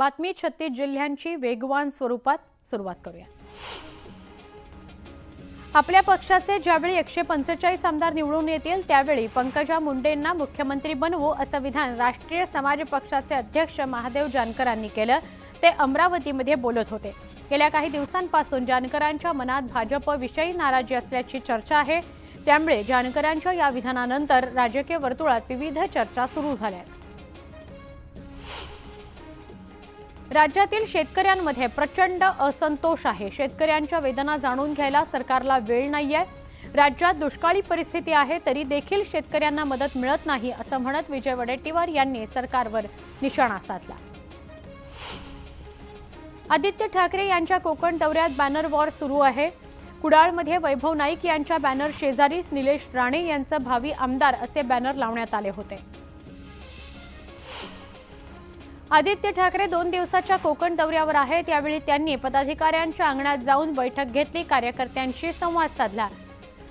बातमी 36 जिल्ह्यांची वेगवान स्वरूपात सुरुवात करूया। आपल्या पक्षाचे ज्यावेळी 145 आमदार निवडून येतील त्यावेळी पंकजा मुंडेंना मुख्यमंत्री बनवू असं विधान राष्ट्रीय समाज पक्षाचे अध्यक्ष महादेव जानकरांनी केलं। ते अमरावतीमध्ये बोलत होते। गेल्या काही दिवसांपासून जानकरांच्या मनात भाजपविषयी नाराजी असल्याची चर्चा आहे। त्यामुळे जानकरांच्या या विधानानंतर राजकीय वर्तुळात विविध चर्चा सुरू झाल्या। राज्यातील शेतकऱ्यांमध्ये प्रचंड असंतोष आहे। शेतकऱ्यांच्या वेदना जाणून घ्यायला सरकारला वेळ नाहीये। राज्यात दुष्काळी परिस्थिती आहे तरी देखील शेतकऱ्यांना मदत मिळत नाही असं म्हणत विजय वडेट्टीवार यांनी सरकारवर निशाणा साधला। आदित्य ठाकरे यांच्या कोकण दौऱ्यात बॅनर वॉर सुरू आहे। कुडाळमध्ये वैभव नाईक यांच्या बॅनर शेजारीच निलेश राणे यांचं भावी आमदार असे बॅनर लावण्यात आले होते। आदित्य ठाकरे 2 दिवसाच्या कोकण दौऱ्यावर आहेत। यावेळी त्यांनी पदाधिकाऱ्यांच्या अंगणात जाऊन बैठक घेतली, कार्यकर्त्यांशी संवाद साधला।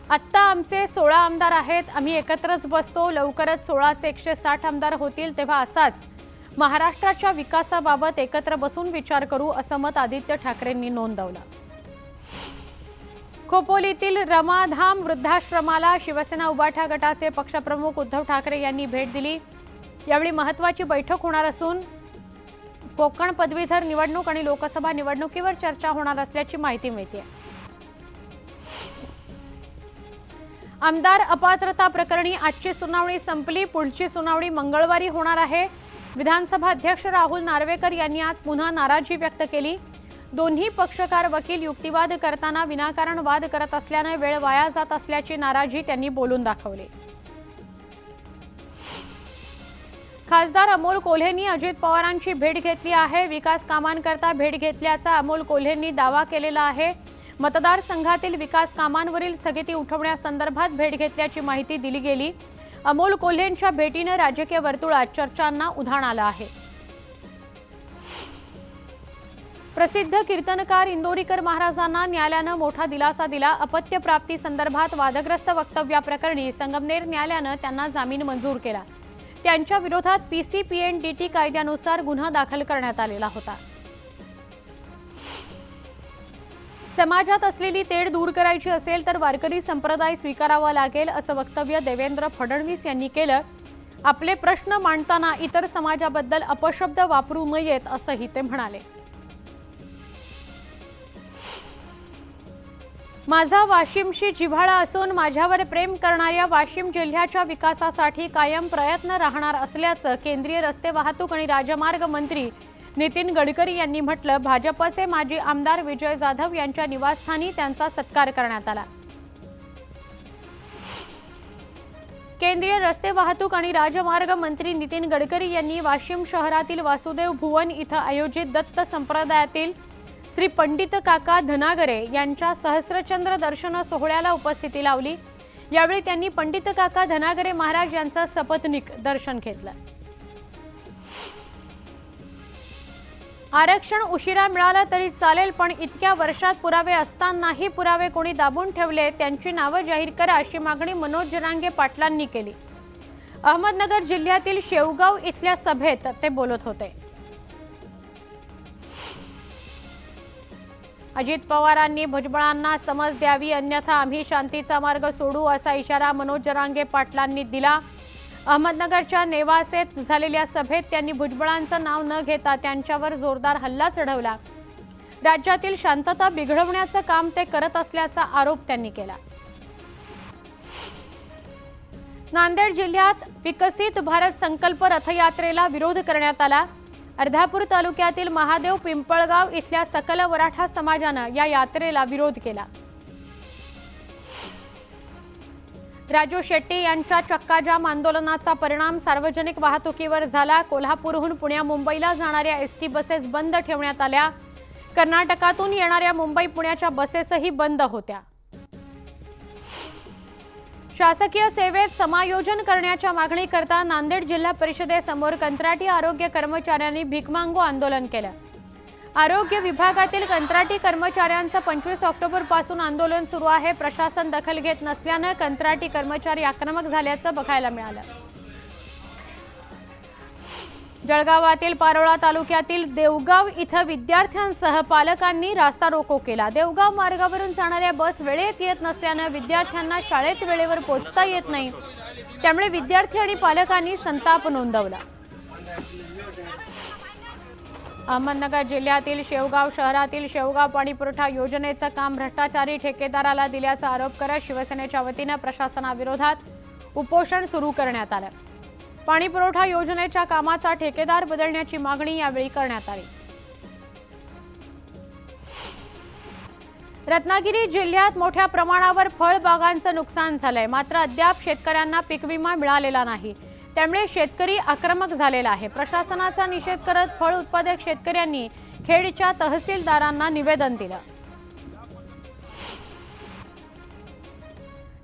आत्ता आमचे 16 आमदार आहेत, आम्ही एकत्रच बसतो, लवकरच 16 चे 160 आमदार होतील तेव्हा असाच महाराष्ट्राच्या विकासाबाबत एकत्र बसून विचार करू असं मत आदित्य ठाकरेंनी नोंदवलं। खोपोलीतील रमाधाम वृद्धाश्रमाला शिवसेना उबाठा गटाचे पक्षप्रमुख उद्धव ठाकरे यांनी भेट दिली। यावेळी महत्त्वाची बैठक होणार असून कोकण पदवीधर निवडणूक आणि लोकसभा निवडणुकीवर चर्चा होणार असल्याची माहिती मिळते। आमदार अपात्रता प्रकरणी आजची सुनावणी संपली, पुढची सुनावणी मंगळवारी होणार आहे। विधानसभा अध्यक्ष राहुल नार्वेकर यांनी आज पुन्हा नाराजी व्यक्त केली। दोन्ही पक्षकार वकील युक्तिवाद करताना विनाकारण वाद करत असल्याने वेळ वाया जात असल्याची नाराजी त्यांनी बोलून दाखवली। खासदार अमोल कोल्हेंनी अजित पवारांची भेट घेतली आहे। विकास कामांकरता भेट घेतल्याचा अमोल कोल्हेंनी दावा केलेला आहे। मतदारसंघातील विकास कामांवरील स्थगिती उठवण्यासंदर्भात भेट घेतल्याची माहिती दिली गेली। अमोल कोल्हेंच्या भेटीने राजकीय वर्तुळात चर्चांना उधाण आलं आहे। प्रसिद्ध कीर्तनकार इंदोरीकर महाराजांना न्यायालयानं मोठा दिलासा दिला। अपत्य प्राप्ती संदर्भात वादग्रस्त वक्तव्याप्रकरणी संगमनेर न्यायालयानं त्यांना जामीन मंजूर केला। त्यांच्या विरोधात पीसीपीएनडीटी कायद्यानुसार गुन्हा दाखल करण्यात आलेला होता। समाजात असलेली तेढ दूर करायची असेल तर वारकरी संप्रदाय स्वीकारावा लागेल असं वक्तव्य देवेंद्र फडणवीस यांनी केलं। आपले प्रश्न मांडताना इतर समाजाबद्दल अपशब्द वापरू नयेत असंही ते म्हणाले। माझा वाशिमशी जिव्हाळा असून माझ्यावर प्रेम करणाऱ्या वाशिम जिल्ह्याच्या विकासासाठी कायम प्रयत्न राहणार असल्याचं केंद्रीय रस्ते वाहतूक आणि राजमार्ग मंत्री नितीन गडकरी यांनी म्हटलं। भाजपचे माजी आमदार विजय जाधव यांच्या निवासस्थानी त्यांचा सत्कार करण्यात आला। केंद्रीय रस्ते वाहतूक आणि राजमार्ग मंत्री नितीन गडकरी यांनी वाशिम शहरातील वासुदेव भुवन इथं आयोजित दत्त संप्रदायातील श्री पंडित काका धनागरे यांच्या सहस्त्रचंद्र दर्शन सोहळ्याला उपस्थिती लावली। यावेळी त्यांनी पंडित काका धनागरे महाराज यांचं सपत्नीक दर्शन घेतलं। आरक्षण उशिरा मिळालं तरी चालेल पण इतक्या वर्षात पुरावे असतानाही पुरावे कोणी दाबून ठेवले त्यांची नावं जाहीर करा अशी मागणी मनोज जरांगे पाटलांनी केली। अहमदनगर जिल्ह्यातील शेवगाव इथल्या सभेत ते बोलत होते। अजित पवारांनी भुजबळांना समज द्यावी अन्यथा आम्ही शांतीचा मार्ग सोडू असा इशारा मनोज जरांगे पाटलांनी दिला। अहमदनगरच्या नेवासेत झालेल्या सभेत त्यांनी भुजबळांचं नाव न घेता त्यांच्यावर जोरदार हल्ला चढवला। राज्यातील शांतता बिघडवण्याचं काम ते करत असल्याचा आरोप त्यांनी केला। नांदेड जिल्ह्यात विकसित भारत संकल्प रथयात्रेला विरोध करण्यात आला। अर्धापूर तालुक्यातील महादेव पिंपळगाव इथल्या सकल मराठा समाजानं या यात्रेला विरोध केला। राजू शेट्टी यांच्या चक्काजाम आंदोलनाचा परिणाम सार्वजनिक वाहतुकीवर झाला। कोल्हापूरहून पुण्या मुंबईला जाणाऱ्या एसटी बसेस बंद ठेवण्यात आल्या। कर्नाटकातून येणाऱ्या मुंबई पुण्याच्या बसेसही बंद होत्या। शासकीय सेवेत समायोजन करण्याच्या मागणीकरता नांदेड जिल्हा परिषदेसमोर कंत्राटी आरोग्य कर्मचाऱ्यांनी भीकमागू आंदोलन केलं। आरोग्य विभागातील कंत्राटी कर्मचाऱ्यांचं 25 ऑक्टोबरपासून आंदोलन सुरू आहे। प्रशासन दखल घेत नसल्याने कंत्राटी कर्मचारी आक्रमक झाल्याचं बघायला मिळालं। जळगावातील पारोळा तालुक्यातील देवगाव इथं विद्यार्थ्यांसह पालकांनी रास्ता रोको केला। देवगाव मार्गावरून जाणाऱ्या बस वेळेत येत नसल्याने विद्यार्थ्यांना शाळेत वेळेवर पोहोचता येत नाही, त्यामुळे विद्यार्थी आणि पालकांनी संताप नोंदवला। अहमदनगर जिल्ह्यातील शेवगाव शहरातील शेवगाव पाणीपुरवठा योजनेचं काम भ्रष्टाचारी ठेकेदाराला दिल्याचा आरोप करत शिवसेनेच्या वतीने प्रशासनाविरोधात उपोषण सुरू करण्यात आलं। पाणीपुरवठा योजनेच्या कामाचा ठेकेदार बदलण्याची मागणी यावेळी करण्यात आली। रत्नागिरी जिल्ह्यात मोठ्या प्रमाणावर फळबागांचं नुकसान झालंय, मात्र अद्याप शेतकऱ्यांना पीक विमा मिळालेला नाही, त्यामुळे शेतकरी आक्रमक झालेला आहे। प्रशासनाचा निषेध करत फळ उत्पादक शेतकऱ्यांनी खेडच्या तहसीलदारांना निवेदन दिलं।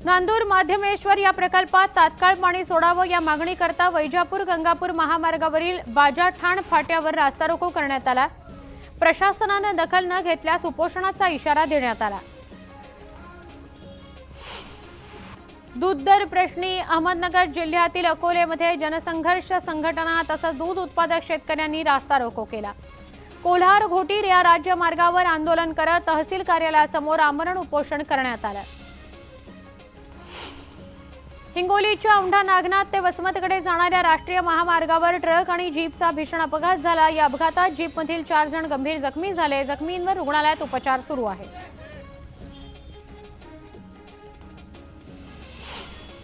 नांदूर माध्यमेश्वर या प्रकल्पात तात्काळ पाणी सोडावं या मागणीकरता वैजापूर गंगापूर महामार्गावरील बाजाठाण फाट्यावर रास्ता रोको करण्यात आला। प्रशासनाने दखल न घेतल्यास उपोषणाचा इशारा देण्यात आला। दूध दर प्रश्नी अहमदनगर जिल्ह्यातील अकोलेमध्ये जनसंघर्ष संघटना तसंच दूध उत्पादक शेतकऱ्यांनी रास्ता रोको केला। कोल्हार घोटीर या राज्य मार्गावर आंदोलन करत तहसील कार्यालयासमोर आमरण उपोषण करण्यात आलं। हिंगोलीच्या औंढा नागनाथ ते वसमतकडे जाणाऱ्या राष्ट्रीय महामार्गावर ट्रक आणि जीपचा भीषण अपघात झाला। या अपघातात जीपमधील 4 जण गंभीर जखमी झाले। जखमींवर रुग्णालयात उपचार सुरू आहेत।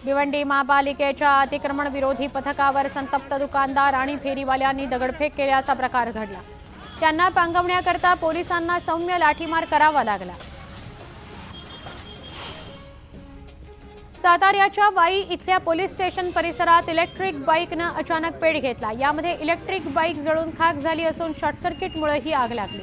भिवंडी महापालिकेच्या अतिक्रमण विरोधी पथकावर संतप्त दुकानदार आणि फेरीवाल्यांनी दगडफेक केल्याचा प्रकार घडला। त्यांना पांगवण्याकरता पोलिसांना सौम्य लाठीमार करावा लागला। साताऱ्याच्या वाई इथल्या पोलीस स्टेशन परिसरात इलेक्ट्रिक बाईकने अचानक पेट घेतला। यामध्ये इलेक्ट्रिक बाईक जळून खाक झाली असून शॉर्ट सर्किटमुळे ही आग लागली।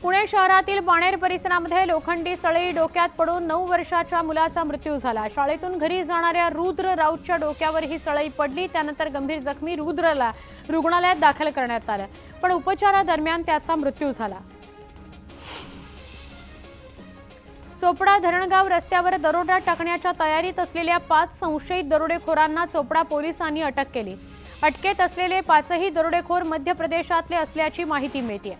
पुणे शहरातील बाणेर परिसरामध्ये लोखंडी सळई डोक्यात पडून 9 वर्षाच्या मुलाचा मृत्यू झाला। शाळेतून घरी जाणाऱ्या रुद्र राऊतच्या डोक्यावर ही सळई पडली। त्यानंतर गंभीर जखमी रुद्रला रुग्णालयात दाखल करण्यात आलं, पण उपचारादरम्यान त्याचा मृत्यू झाला। चोपडा धरणगाव रस्त्यावर दरोडा टाकण्याच्या तयारीत असलेल्या 5 संशयित दरोडेखोरांना चोपडा पोलिसांनी अटक केली। अटकेत असलेले 5ही दरोडेखोर मध्य प्रदेशातले असल्याची माहिती मिळते।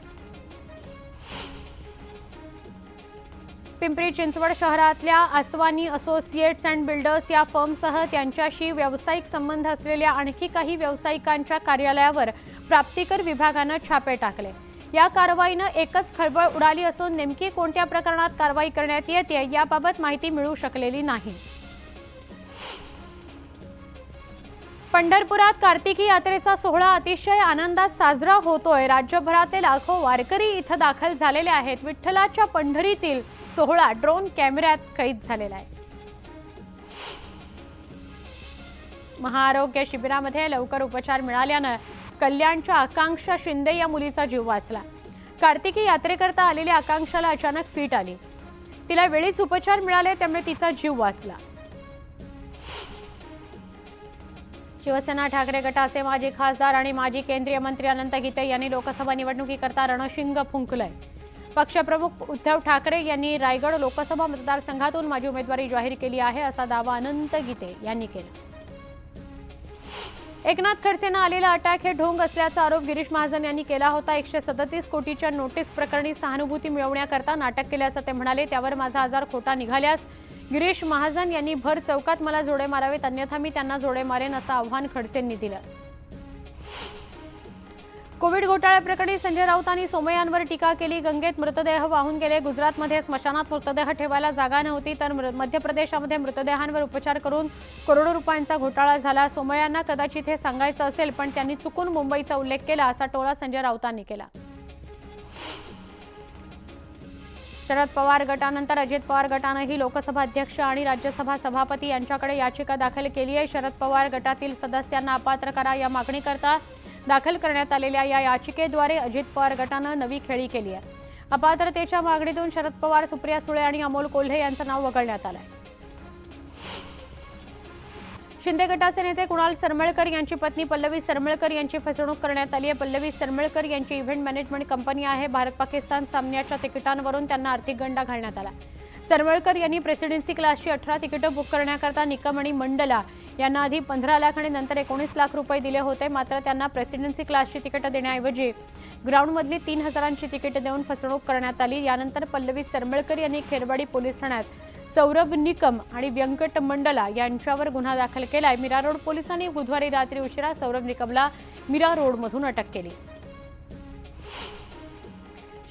पिंपरी चिंचवड शहरातल्या आसवानी असोसिएट्स अँड बिल्डर्स या फर्मसह त्यांच्याशी व्यावसायिक संबंध असलेल्या आणखी काही व्यावसायिकांच्या कार्यालयावर प्राप्तिकर विभागाने छापे टाकले। या कारवाईने एकच खळबळ उडाली असून नेमकी कोणत्या प्रकरणात कारवाई करण्यात येते याबाबत माहिती मिळू शकलेली नाही। पंढरपुरात कार्तिकी यात्रेचा सोहळा अतिशय आनंदात साजरा होतोय। राज्यभरातील लाखो वारकरी इथं दाखल झालेले आहेत। विठ्ठलाच्या पंढरीतील सोहळा ड्रोन कॅमेऱ्यात कैद झालेला आहे। महाआरोग्य शिबिरामध्ये लवकर उपचार मिळाल्याने कल्याणच्या आकांक्षा शिंदे या मुलीचा जीव वाचला। कार्तिकी यात्रेकरता आलेल्या आकांक्षाला अचानक फीट आली। तिला वेळीच उपचार मिळाले, त्यामुळे तिचा जीव वाचला। शिवसेना ठाकरे गटाचे माजी खासदार आणि माजी केंद्रीय मंत्री अनंत गीते यांनी लोकसभा निवडणुकीकरता रणशिंग फुंकलंय। पक्षप्रमुख उद्धव ठाकरे यांनी रायगड लोकसभा मतदारसंघातून माझी उमेदवारी जाहीर केली आहे, असा दावा अनंत गीते यांनी केला। एकनाथ खडसेंना आलेला अटॅक हे ढोंग असल्याचा आरोप गिरीश महाजन यांनी केला होता। 137 कोटीच्या नोटीस प्रकरणी सहानुभूती मिळवण्याकरता नाटक केल्याचं ते म्हणाले। त्यावर माझा आजार खोटा निघाल्यास गिरीश महाजन यांनी भर चौकात मला जोडे मारावेत, अन्यथा मी त्यांना जोडे मारेन, असं आव्हान खडसेंनी दिलं। कोविड घोटाळ्याप्रकरणी संजय राऊतांनी सोमय्यांवर टीका केली। गंगेत मृतदेह वाहून गेले। गुजरातमध्ये स्मशानात मृतदेह ठेवायला जागा नव्हती, तर मध्य प्रदेशामध्ये मृतदेहांवर उपचार करून करोडो रुपयांचा घोटाळा झाला। सोमय्यांना कदाचित हे सांगायचं असेल, पण त्यांनी चुकून मुंबईचा उल्लेख केला, असा टोला संजय राऊतांनी केला। शरद पवार गटानंतर अजित पवार गटानेही लोकसभा अध्यक्ष आणि राज्यसभा सभापती यांच्याकडे याचिका दाखल केली आहे। शरद पवार गटातील सदस्यांना अपात्र करा या मागणीकरता दाखल करण्यात आलेल्या या याचिकेद्वारे अजित पवार गटाने नवी खेळी केली आहे। अपात्रतेच्या मागणीतून शरद पवार, सुप्रिया सुळे आणि अमोल कोल्हे यांचं नाव वगळण्यात आलं आहे। शिंदे गटाचे नेते कुणाल सरमळकर यांची पत्नी पल्लवी सरमळकर यांची फसवणूक करण्यात आली आहे। पल्लवी सरमळकर यांची इव्हेंट मॅनेजमेंट कंपनी आहे। भारत-पाकिस्तान सामन्याच्या तिकिटांवरून त्यांना आर्थिक गंडा घालण्यात आला। सरमळकर यांनी प्रेसिडेन्सी क्लासची 18 तिकीटं बुक करण्याकरता निकम आणि मंडला यांना आधी 15 लाख आणि नंतर 19 लाख रुपये दिले होते. मात्र त्यांना प्रेसिडेन्सी क्लासची तिकीट देण्याऐवजी ग्राउंडमधली 3000ची तिकीट देऊन फसवणूक करण्यात आली. यानंतर पल्लवी सरमळकर यांनी खेरवाडी पोलीस ठाण्यात सौरभ निकम आणि व्यंकट मंडला यांच्यावर गुन्हा दाखल केलाय. मीरा रोड पोलिसांनी बुधवारी रात्री उशिरा सौरभ निकमला मीरा रोडमधून अटक केली.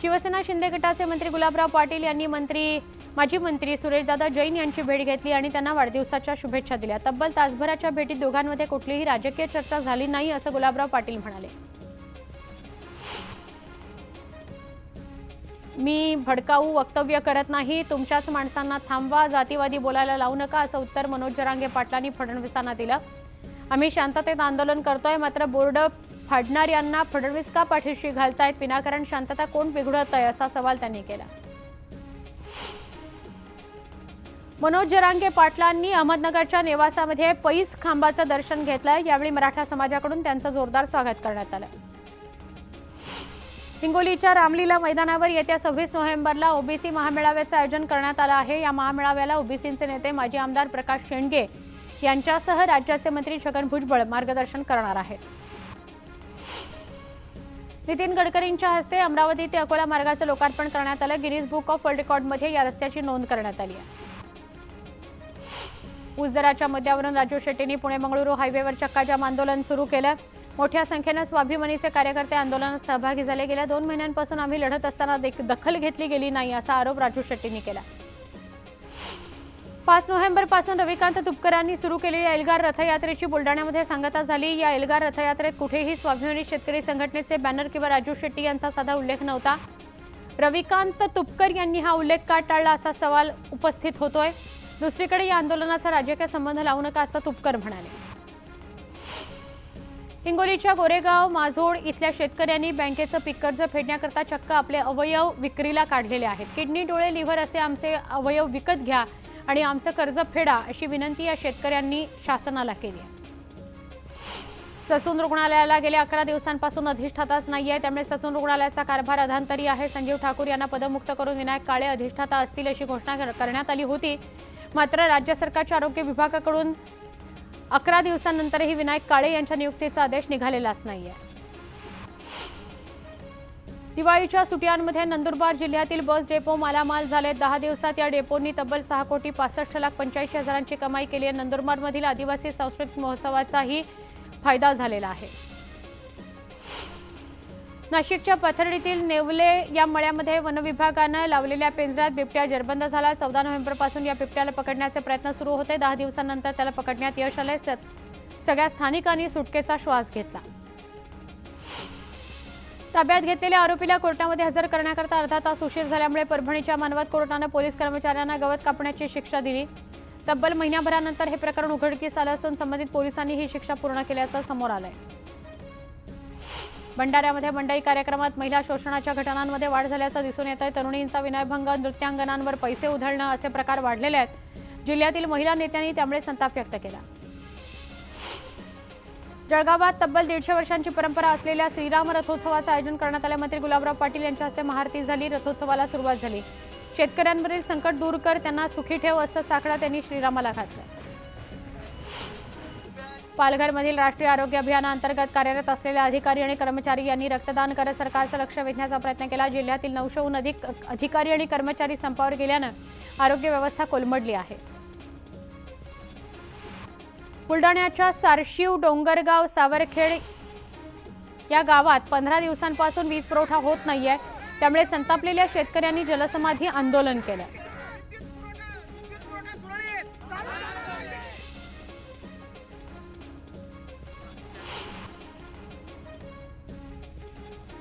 शिवसेना शिंदे गटाचे मंत्री गुलाबराव पाटील यांनी माजी मंत्री सुरेशदादा जैन यांची भेट घेतली आणि त्यांना वाढदिवसाच्या शुभेच्छा दिल्या. तब्बल तासभराच्या भेटीत दोघांमध्ये कुठलीही राजकीय चर्चा झाली नाही असं गुलाबराव पाटील म्हणाले. मी भडकाऊ वक्तव्य करत नाही, तुमच्याच माणसांना थांबवा, जातीवादी बोलायला लावू नका असं उत्तर मनोज जरांगे पाटलांनी फडणवीसांना दिलं. आम्ही शांततेत आंदोलन करतोय, मात्र बोर्ड फाडणाऱ्यांना फडणवीस का पाठीशी घालतायत? विनाकारण शांतता कोण बिघडवत आहे असा सवाल त्यांनी केला. मनोज जरांगे पाटलांनी अहमदनगरच्या नेवासामध्ये पैस खांबाचं दर्शन घेतलंय. यावेळी मराठा समाजाकडून त्यांचं जोरदार स्वागत करण्यात आलं. हिंगोलीच्या रामलीला मैदानावर येत्या 26 नोव्हेंबरला ओबीसी महामेळाव्याचं आयोजन करण्यात आलं आहे. या महामेळाव्याला ओबीसीचे नेते माजी आमदार प्रकाश शेंडगे यांच्यासह राज्याचे मंत्री छगन भुजबळ मार्गदर्शन करणार आहेत. नितीन गडकरींच्या हस्ते अमरावती ते अकोला मार्गाचं लोकार्पण करण्यात आलं. गिनीज बुक ऑफ वर्ल्ड रेकॉर्डमध्ये या रस्त्याची नोंद करण्यात आली आहे. ऊस दराच्या मुद्द्यावरून राजू शेट्टींनी पुणे मंगळुरू हायवेवर चक्काजाम आंदोलन सुरू केलं. मोठ्या संख्येने स्वाभिमानीचे कार्यकर्ते आंदोलनात सहभागी झाले. गेल्या 2 महिन्यांपासून आम्ही लढत असताना दखल घेतली गेली नाही असा आरोप राजू शेट्टींनी केला. 5 नोव्हेंबरपासून रविकांत तुपकरांनी सुरू केलेल्या एल्गार रथयात्रेची बुलढाण्यामध्ये सांगता झाली. या एल्गार रथयात्रेत कुठेही स्वाभिमानी शेतकरी संघटनेचे बॅनर किंवा राजू शेट्टी यांचा साधा उल्लेख नव्हता. रविकांत तुपकर यांनी हा उल्लेख का टाळला असा सवाल उपस्थित होतोय. दुसरीकडे या आंदोलनाचा राजकीय संबंध लावू नका असं तुपकर म्हणाले. हिंगोलीच्या गोरेगाव माझोड इथल्या शेतकऱ्यांनी बँकेचं पीक कर्ज फेडण्याकरता चक्क आपले अवयव विक्रीला काढलेले आहेत. किडनी, डोळे, लिव्हर असे आमचे अवयव विकत घ्या आणि आमचं कर्ज फेडा अशी विनंती या शेतकऱ्यांनी शासनाला केली आहे. ससून रुग्णालयाला गेल्या 11 दिवसांपासून अधिष्ठाताच नाहीये, त्यामुळे ससून रुग्णालयाचा कारभार अधांतरी आहे. संजीव ठाकूर यांना पदमुक्त करून विनायक काळे अधिष्ठाता असतील अशी घोषणा करण्यात आली होती. मात्र राज्य सरकारच्या आरोग्य विभागाकडून 11 दिवसांनंतरही विनायक काळे यांच्या नियुक्तीचा आदेश निघालेलाच नाहीये. दिवाळीच्या सुट्ट्यांमध्ये नंदुरबार जिल्ह्यातील बस डेपो मालामाल झाले. 10 दिवसात या डेपोंनी तब्बल 6,65,85,000ची कमाई केली आहे. नंदुरबारमधील आदिवासी सांस्कृतिक महोत्सवाचाही फायदा झालेला आहे. नाशिकच्या पथर्डीतील नेवले या मळ्यामध्ये वनविभागानं लावलेल्या पिंजऱ्यात बिबट्या जेरबंद झाला. 14 नोव्हेंबरपासून या बिबट्याला पकडण्याचे प्रयत्न सुरू होते. 10 दिवसांनंतर त्याला पकडण्यात यश आले. सगळ्या स्थानिकांनी सुटकेचा श्वास घेतला. ताब्यात घेतलेल्या आरोपीला कोर्टामध्ये हजर करण्याकरता अर्धा तास उशीर झाल्यामुळे परभणीच्या मानवत कोर्टानं पोलीस कर्मचाऱ्यांना गवत कापण्याची शिक्षा दिली. तब्बल महिन्याभरानंतर हे प्रकरण उघडकीस आलं असून संबंधित पोलिसांनी ही शिक्षा पूर्ण केल्याचं समोर आलंय. भंडाऱ्यामध्ये मंडई कार्यक्रमात महिला शोषणाच्या घटनांमध्ये वाढ झाल्याचं दिसून येत आहे. तरुणींचा विनयभंग, नृत्यांगनांवर पैसे उधळणं असे प्रकार वाढलेले आहेत. जिल्ह्यातील महिला नेत्यांनी त्यामुळे संताप व्यक्त केला. जळगावात तब्बल 150 वर्षांची परंपरा असलेल्या श्रीराम रथोत्सवाचं आयोजन करण्यात आलं. मंत्री गुलाबराव पाटील यांच्या हस्ते महाआरती झाली. रथोत्सवाला सुरुवात झाली. शेतकऱ्यांवरील संकट दूर कर, त्यांना सुखी ठेव असं साकडा त्यांनी श्रीरामाला घातलं. पालघरमधील राष्ट्रीय आरोग्य अभियानाअंतर्गत कार्यरत असलेले अधिकारी आणि कर्मचारी यांनी रक्तदान करत सरकारचं लक्ष वेधण्याचा प्रयत्न केला. जिल्ह्यातील 900हून अधिक अधिकारी आणि कर्मचारी संपावर गेल्यानं आरोग्य व्यवस्था कोलमडली आहे. बुलढाण्याच्या सारशिव, डोंगरगाव, सावरखेड या गावात 15 दिवसांपासून वीज पुरवठा होत नाहीये. त्यामुळे संतापलेल्या शेतकऱ्यांनी जलसमाधी आंदोलन केलं.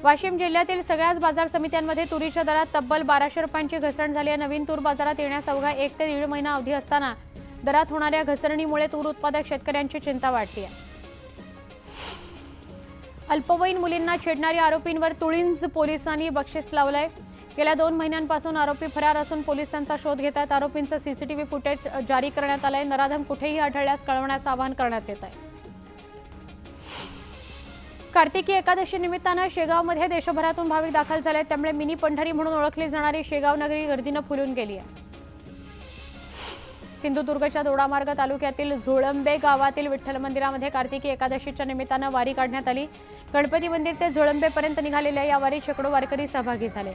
वाशिम जिल्ह्यातील सगळ्याच बाजार समित्यांमध्ये तुरीच्या दरात तब्बल 1200 रुपयांची घसरण झाली आहे. नवीन तूर बाजारात येण्यास अवघा 1 ते 1.5 महिना अवधी असताना दरात होणाऱ्या घसरणीमुळे तूर उत्पादक शेतकऱ्यांची चिंता वाढली आहे. अल्पवयीन मुलींना छेडणाऱ्या आरोपींवर तुळींज पोलिसांनी बक्षीस लावलंय. गेल्या 2 महिन्यांपासून आरोपी फरार असून पोलीस त्यांचा शोध घेत आहेत. आरोपींचं सीसीटीव्ही फुटेज जारी करण्यात आलंय. नराधम कुठेही आढळल्यास कळवण्याचं आवाहन करण्यात येत आहे. कार्तिकी एकादशी निमित्तानं शेगावमध्ये देशभरातून भाविक दाखल झाले. त्यामुळे मिनी पंढरी म्हणून ओळखली जाणारी शेगाव नगरी गर्दीनं फुलून गेली आहे. सिंधुदुर्गच्या दोडामार्ग तालुक्यातील झोळंबे गावातील विठ्ठल मंदिरामध्ये कार्तिकी एकादशीच्या निमित्तानं वारी काढण्यात आली। गणपती मंदिर ते झोळंबेपर्यंत निघालेल्या या वारीत शेकडो वारकरी सहभागी झाले।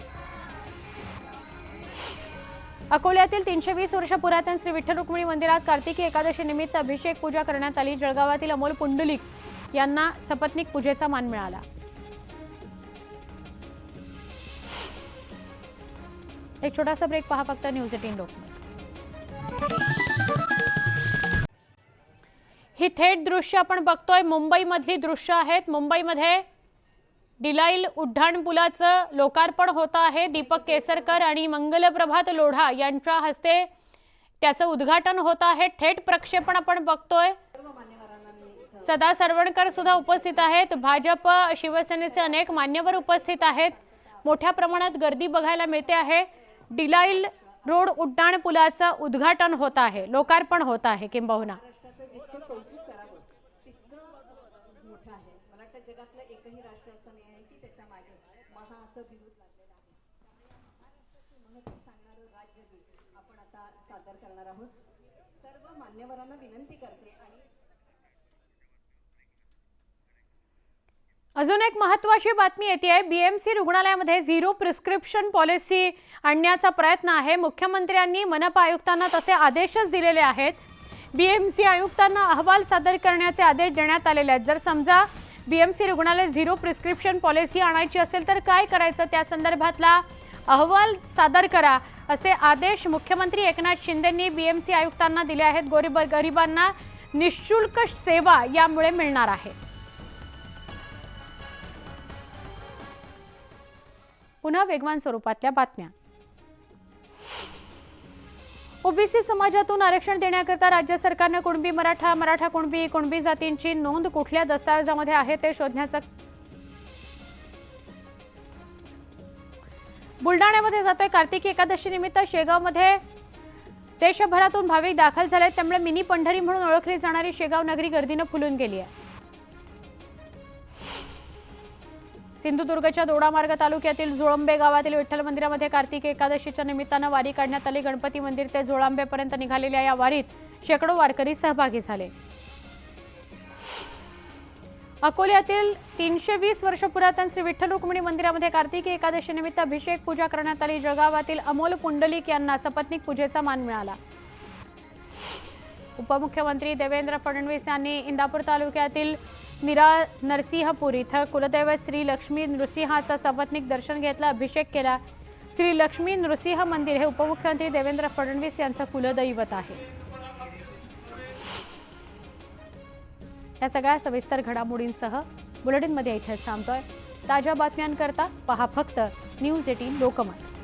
अकोल्यातील 320 वर्ष पुरातन श्री विठ्ठल रुक्मिणी मंदिरात कार्तिकी एकादशी निमित्त अभिषेक पूजा करण्यात आली। जळगावातील अमोल पुंडलिक यांना सपत्नीक पूजेचा मान मिळाला। एक छोटासा ब्रेक पहा फक्त न्यूज 18 लोकमत। ही थेट दृश्य आपण बघतोय मुंबईमधली दृश्य आहेत। मुंबईमध्ये डिलाईल उड्डाणपुलाचं लोकार्पण होत आहे। दीपक केसरकर आणि मंगलप्रभात लोढा यांच्या हस्ते त्याचं उद्घाटन होत आहे। थेट प्रक्षेपण आपण बघतोय। सदा सरवणकर सुद्धा उपस्थित आहेत। भाजप शिवसेनेचे अनेक मान्यवर उपस्थित आहेत। मोठ्या प्रमाणात गर्दी बघायला मिळते आहे। डिलाईल रोड उड्डाणपुलाचं उद्घाटन होत आहे, लोकार्पण होत आहे किंबहुना। जगातलं एकही राष्ट्र असं नाही आहे की त्याच्या मागे महा असं विरोध लागलेला आहे। महत्त्व सांगणारं राज्यगीत आपण आता सादर करणार आहोत। सर्व मान्यवरांना विनंती करते आणि अजून एक महत्त्वाची बातमी येते आहे। बीएमसी रुग्णालयामध्ये झिरो प्रिस्क्रिप्शन पॉलिसी आणण्याचा प्रयत्न आहे। मुख्यमंत्र्यांनी मनपा आयुक्तांना तसे आदेशच दिलेले आहेत। बीएमसी आयुक्तांना अहवाल सादर करण्याचे आदेश देण्यात आलेले आहेत। जर समजा बीएमसी रुग्णालय झिरो प्रिस्क्रिप्शन पॉलिसी आणायची असेल तर काय करायचं, त्या संदर्भातला अहवाल सादर करा असे आदेश मुख्यमंत्री एकनाथ शिंदेंनी बीएमसी आयुक्तांना दिले आहेत। गरिबांना निःशुल्क सेवा यामुळे मिळणार आहे। पुन्हा वेगवान स्वरूपातल्या बातम्या। ओबीसी समाजातून आरक्षण देण्याकरता राज्य सरकारने कुणबी मराठा, मराठा कुणबी, कुणबी जातींची नोंद कुठल्या दस्तावेजामध्ये आहे ते शोधण्याचा बुलढाण्यामध्ये जातोय। कार्तिकी एकादशी निमित्त शेगावमध्ये देशभरातून भाविक दाखल झाले, त्यामुळे मिनी पंढरी म्हणून ओळखली जाणारी शेगाव नगरी गर्दीने फुलून गेली आहे। सिंधुदुर्गच्या दोडामार्ग तालुक्यातील झोळंबे गावातील विठ्ठल मंदिरामध्ये कार्तिकी एकादशीच्या निमित्तानं वारी काढण्यात आली। गणपती मंदिर ते झोळंबेपर्यंत निघालेल्या या वारीत शेकडो वारकरी सहभागी झाले। अकोल्यातील 320 वर्ष पुरातन श्री विठ्ठल रुक्मिणी मंदिरामध्ये कार्तिकी एकादशी निमित्त अभिषेक पूजा करण्यात आली। जळगावातील अमोल पुंडलिक यांना सपत्नीक पूजेचा मान मिळाला। उपमुख्यमंत्री देवेंद्र फडणवीस यांनी इंदापूर तालुक्यातील नरसिंहपूर इथं कुलदैवत श्री लक्ष्मी नृसिंहाचा सपत्नीक दर्शन घेतलं, अभिषेक केला। श्री लक्ष्मी नृसिंह मंदिर हे उपमुख्यमंत्री देवेंद्र फडणवीस यांचं कुलदैवत आहे। या सगळ्या सविस्तर घडामोडींसह बुलेटिनमध्ये इथेच थांबतोय। ताज्या बातम्यांकरता पहा फक्त न्यूज 18 लोकमत।